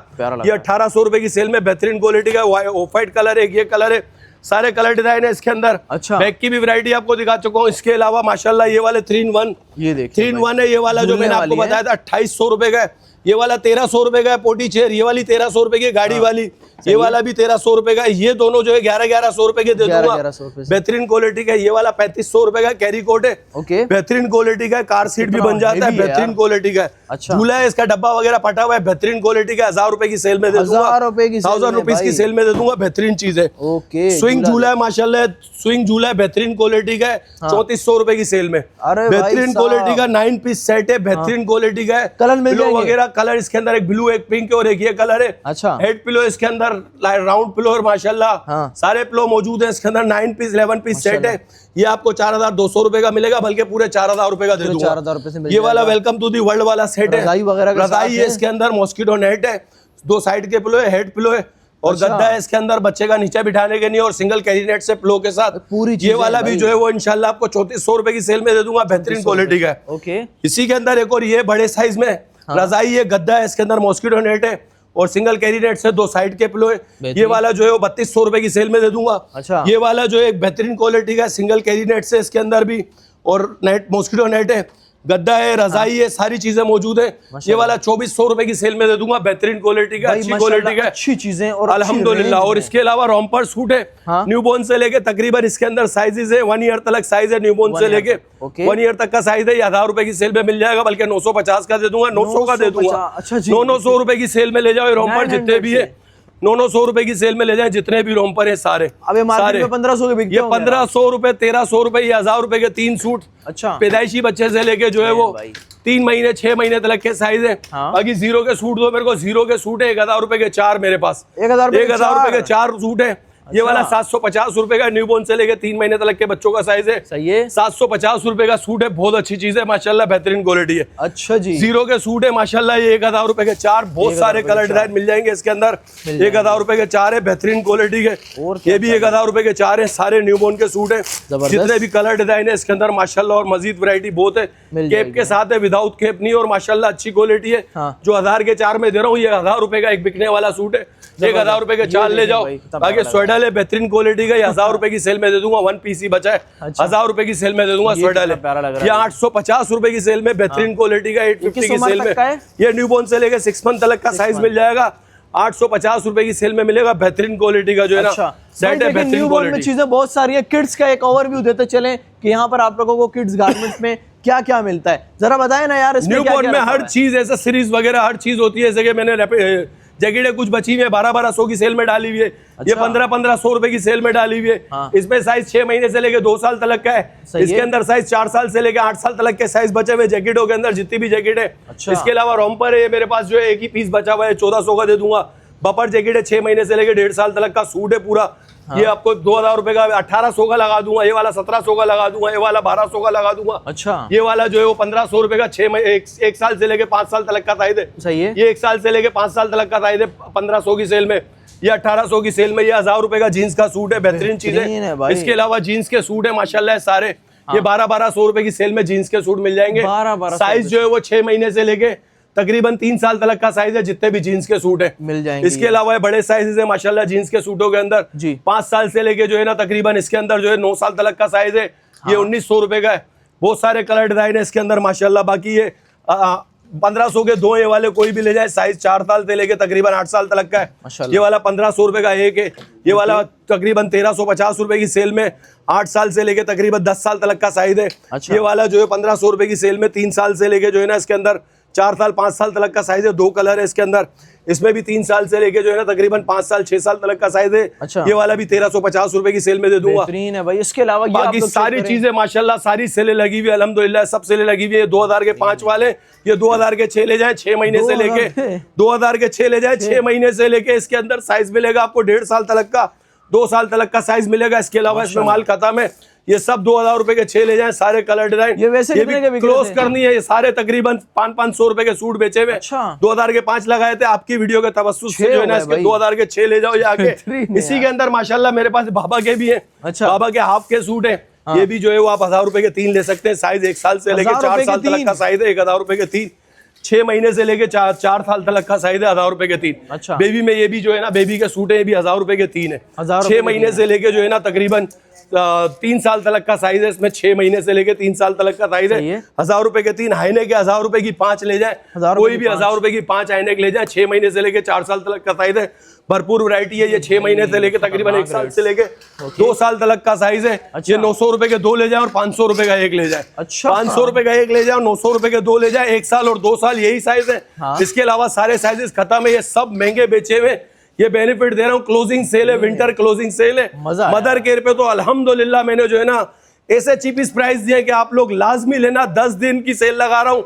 ये 1800 रुपए की सेल में, बेहतरीन क्वालिटी का ऑफ व्हाइट कलर है, ये कलर है, सारे कलर डिजाइन है इसके अंदर। अच्छा, बैग की भी वैरायटी आपको दिखा चुका हूँ। इसके अलावा माशाल्लाह ये वाले 3-in-1, ये देखिए 3-in-1 है। ये वाला जो मैंने आपको बताया था 2800 रुपए का है, ये वाला 1300 रुपए का है पोटी चेयर, ये वाली 1300 रुपए की गाड़ी वाली, ये वाला भी 1300 रुपए का है। ये दोनों जो है 1100 रुपए के दे दूंगा, बेहतरीन क्वालिटी का। ये वाला 3500 रुपए का कैरी कोट है, बेहतरीन क्वालिटी का, कार सीट भी बन जाता है, बेहतरीन क्वालिटी का। झूला है, इसका डब्बा वगैरह फटा हुआ है, बेहतरीन क्वालिटी का, 1000 रुपए की सेल में दे दूंगा, 1000 रुपीज की सेल में दे दूंगा, बेहतरीन चीज है। स्विंग झूला है माशाल्लाह, स्विंग झूला है, बेहतरीन क्वालिटी का है, 3400 रुपए की सेल में, बेहतरीन क्वालिटी का 9 पीस सेट है, बेहतरीन क्वालिटी का है। पिलो वगैरह कलर इसके अंदर, एक ब्लू एक पिंक और एक ये कलर है। अच्छा, हेड पिलो इसके अंदर राउंड पिलो है माशाल्लाह, सारे पिलो मौजूद है इसके अंदर। 9 पीस 11 पीस सेट है। ये आपको 4200 रुपए का मिलेगा, बल्कि पूरे 4000 रुपए का दे दूंगा। 4000 रुपए से ये वाला वेलकम टू दी वर्ल्ड वाला सेट है, रजाई है इसके अंदर, मॉस्किटो नेट है, 2 साइड के पिलो है, हेड पिलो है, और अच्छा। गद्दा है इसके अंदर बच्चे का नीचे बिठाने के लिए और सिंगल कैरी नेट से प्लो के साथ पूरी ये चीजें वाला भी भाई। जो है वो इंशाल्लाह आपको 3400 रुपए की सेल में दे दूंगा, बेहतरीन क्वालिटी का है। ओके, इसी के अंदर एक और ये बड़े साइज में रजाई है, गद्दा है, इसके अंदर मॉस्किटो नेट है और सिंगल कैरी नेट से 2 साइड के पिलो है। ये वाला जो है वो 3200 रुपए की सेल में दे दूंगा। अच्छा। ये वाला जो है एक बेहतरीन क्वालिटी का सिंगल कैरी नेट से इसके अंदर भी और नेट मॉस्किटो नेट है, गद्दा है, रजाई है, सारी चीजें मौजूद है। ये वाला 2400 रुपए की सेल में दे दूंगा, बेहतरीन क्वालिटी का, अच्छी क्वालिटी का, अच्छी चीजें और अल्हम्दुलिल्लाह। और इसके अलावा रॉम्पर सूट है, हाँ। न्यूबॉर्न से लेके तकरीबन इसके अंदर साइजेस है 1 ईयर तक साइज है, न्यूबॉर्न से लेके 1 ईयर तक का साइज है। ये 1000 रुपए की सेल में मिल जाएगा, बल्कि 950 का दे दूंगा, 900 का दे दूंगा। अच्छा जी। 900 रुपए की सेल में ले जाओ, रॉम्पर जितने भी है 900 रुपए की सेल में ले जाए, जितने भी रोम्पर है सारे। अब ये मार्केट में 1500 के बिकते ये होंगे। 1500 रुपए, 1300 रुपए, ये 1000 रुपए के 3 सूट। अच्छा, पैदाइशी बच्चे से लेके जो है वो भाई। 3 महीने 6 महीने तक के साइज है। हाँ। बाकी जीरो के सूट दो मेरे को, जीरो के सूट है 1000 रुपए के 4 मेरे पास, 1000 रुपए 1000 रुपए के 4 सूट है। ये वाला 750 रुपए का न्यूबॉर्न से लेके 3 महीने तक के बच्चों का साइज है। सही है। 750 रुपए का सूट है, बहुत अच्छी चीज है माशाल्लाह, बेहतरीन क्वालिटी है। अच्छा जी। जीरो के सूट है माशाल्लाह, ये 1000 रुपए के 4, बहुत सारे कलर डिजाइन मिल जाएंगे इसके अंदर। 1000 रुपए के 4 है, बेहतरीन क्वालिटी के। और ये भी 1000 रुपए के 4 है, सारे न्यूबॉर्न के सूट है। जबरदस्त। जितने भी कलर डिजाइन है इसके अंदर माशाल्लाह, और मजीद वैरायटी बहुत है। मिल केप के साथ है, विदाउट केप नहीं, और माशाल्लाह अच्छी क्वालिटी है। हाँ। जो 1000 के 4 में दे रहा हूँ, ये 1000 रुपए का एक बिकने वाला सूट है, 1000 रुपए के 4 ले जाओ। बाकी स्वेडल है, बेहतरीन क्वालिटी का, 1000 रुपए की सेल में दे दूंगा। 1 पीस ही बचा है, 1000 रुपए की सेल में दे दूंगा। स्वेडल है, ये 850 रुपए की सेल में, बेहतरीन क्वालिटी का, 850 की सेल में। ये न्यूबॉर्न से लेके 6 मंथ तक का साइज मिल जाएगा, 850 रुपए की सेल में मिलेगा, बेहतरीन क्वालिटी का जो है ना सेट है, बेहतरीन न्यूबॉर्न में चीजें बहुत सारी है। किड्स का एक ओवरव्यू देते चलें कि यहाँ पर आप लोगों को किड्स गारमेंट्स में क्या क्या मिलता है, जरा बताएं ना यार। न्यूबॉर्न में हर चीज ऐसा सीरीज वगैरह हर चीज होती है। जैसे कि मैंने जैकेटें कुछ बची हुई है 1200 की सेल में डाली हुई है। ये 1500 रुपए की सेल में डाली हुई है। हाँ। इसमें साइज 6 महीने से लेके 2 साल तक का है। इसके अंदर साइज 4 साल से लेके 8 साल तक के साइज बचे हुए जैकेटों के अंदर, जितनी भी जैकेट है। अच्छा। इसके अलावा रॉम्पर है मेरे पास, जो है एक ही पीस बचा हुआ है, 1400 का दे दूंगा। बपर जैकेट है, 6 महीने से लेके 1.5 साल तक का सूट है पूरा। ये आपको 2000 रुपए का 1800 का लगा दूंगा, ये वाला 1700 का लगा दूंगा, ये वाला 1200 का लगा दूंगा। अच्छा, ये वाला जो है वो 1500 रुपए का 1 साल से लेके 5 साल तक का साइज है। सही है। ये 1 साल से लेके 5 साल तक का साइज है, 1500 की सेल में। ये 1800 की सेल में। ये 1000 रुपए का जीन्स का सूट है, बेहतरीन चीज है। इसके अलावा जीन्स के सूट है माशाल्लाह सारे। ये 1200 रुपए की सेल में जीन्स के सूट मिल जाएंगे। 1200 साइज जो है वो 6 महीने से लेके तकरीबन 3 साल तक का साइज है, जितने भी जीन्स के सूट है मिल जाएंगे। इसके अलावा बड़े साइजेस है माशाल्लाह जीन्स के सूटों के अंदर। 5 साल से लेके जो है ना तकरीबन इसके अंदर जो है 9 साल तक का साइज है। ये 1900 रुपए का है। बहुत सारे कलर डिजाइन है इसके अंदर माशाल्लाह। बाकी ये 1500 के 2 ये वाले कोई भी ले जाए, साइज 4 साल से लेके तकरीबन 8 साल तक का है। ये वाला 1500 रुपए का एक है। ये वाला तकरीबन 1350 रुपए की सेल में, 8 साल से लेके तकरीबन 10 साल तक का साइज है। ये वाला जो है 1500 रुपए की सेल में, 3 साल से लेके जो है ना इसके अंदर 4 साल 5 साल तक का साइज है। 2 कलर है इसके अंदर। इसमें भी 3 साल से लेके जो है ना तकरीबन 5 साल 6 साल तक का साइज है। अच्छा। ये वाला भी 1350 रुपए की सेल में दे दूंगा। बेहतरीन है भाई। इसके अलावा बाकी सारी चीजें माशाल्लाह सारी सेलें लगी हुई है, अल्हम्दुलिल्लाह सब सेलें लगी हुई है। 2000 के 5 वाले, ये 2000 के 6 ले जाए, 6 महीने से लेके 2000 के 6 ले जाए, 6 महीने से लेके इसके अंदर साइज मिलेगा आपको 1.5 साल तक का, 2 साल तक का साइज मिलेगा। इसके अलावा इसमें माल खत्म है। ये सब 2000 रुपए के 6 ले जाए, सारे कलर डिजाइन। ये वैसे कितने के बिक रहे क्लोज थे? करनी है। ये सारे तकरीबन 500 रुपए के सूट बेचे हुए। अच्छा। 2000 के 5 लगाए थे, आपकी वीडियो के तवस्सुस से जो है ना इसके 2000 के 6 ले जाओ ये आगे। इसी के अंदर माशाल्लाह मेरे पास बाबा के भी है। अच्छा। बाबा के हाफ के सूट है। ये भी जो है वो आप 1000 रुपए के 3 ले सकते हैं। साइज 1 साल से लेके 4 साल तक का साइज है। 1000 रुपए के 3, 6 महीने से लेके 4 साल तक का साइज है। 1000 रुपए के 3। अच्छा। बेबी में ये भी जो है ना बेबी के सूट है, ये भी 1000 रुपए के 3 है। 6 महीने से लेके जो है ना तकरीबन 3 साल तक का साइज है। इसमें 6 महीने से लेके 3 साल तक का साइज है। 1000 रुपए के 3 हाईनेक के 1000 रुपए की 5 ले जाए, कोई भी 1000 रुपए की 5 हाईनेक ले जाए। 6 महीने से लेके 4 साल तक का साइज है। भरपूर वैरायटी है। ये 6 महीने से लेके तकरीबन 1 साल से लेके 2 साल तक का साइज है। ये 900 रुपए के 2 ले जाए और 500 रुपए का 1 ले जाए। 500 रुपए का 1 ले जाए, 900 रुपए के 2 ले जाए। 1 साल और 2 साल यही साइज है। इसके अलावा सारे साइजेस खत्म है। ये सब महंगे बेचे हुए। ये बेनिफिट दे रहा हूँ, क्लोजिंग सेल है, विंटर क्लोजिंग सेल है। मदर केयर पे तो अल्हम्दुलिल्लाह मैंने जो है ना ऐसे चीपेस्ट प्राइस दिए कि आप लोग लाजमी लेना। 10 दिन की सेल लगा रहा हूँ,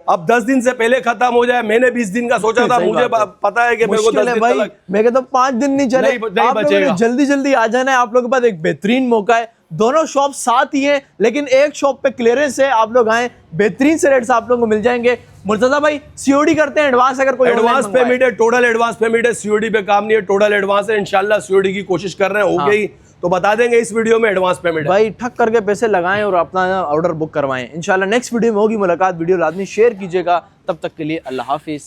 अब 10 दिन से पहले खत्म हो जाए। मैंने 20 दिन का सोचा था, मुझे पता है कि मेरे को 10 दिन भाई, मैं कहता हूँ 5 दिन नहीं चले, नहीं आप लोगों ने बचेगा। जल्दी जल्दी आ जाना है। आप लोगों के पास एक बेहतरीन मौका है। दोनों शॉप साथ ही हैं, लेकिन एक शॉप पे क्लियरेंस है, आप लोग आए, बेहतरीन से रेट्स आप लोगों को मिल जाएंगे। मुर्तजा भाई सीओडी करते हैं एडवांस, अगर कोई एडवांस पेमेंट है, टोटल एडवांस पेमेंट है, सीओडी पे काम नहीं है, टोटल एडवांस है। इंशाल्लाह सीओडी की कोशिश कर रहे हैं, हो गई तो बता देंगे इस वीडियो में एडवांस पेमेंट भाई ठक करके पैसे लगाएं और अपना ऑर्डर बुक करवाएं। इंशाल्लाह नेक्स्ट वीडियो में होगी मुलाकात। वीडियो लाजमी शेयर कीजिएगा। तब तक के लिए अल्लाह हाफिज।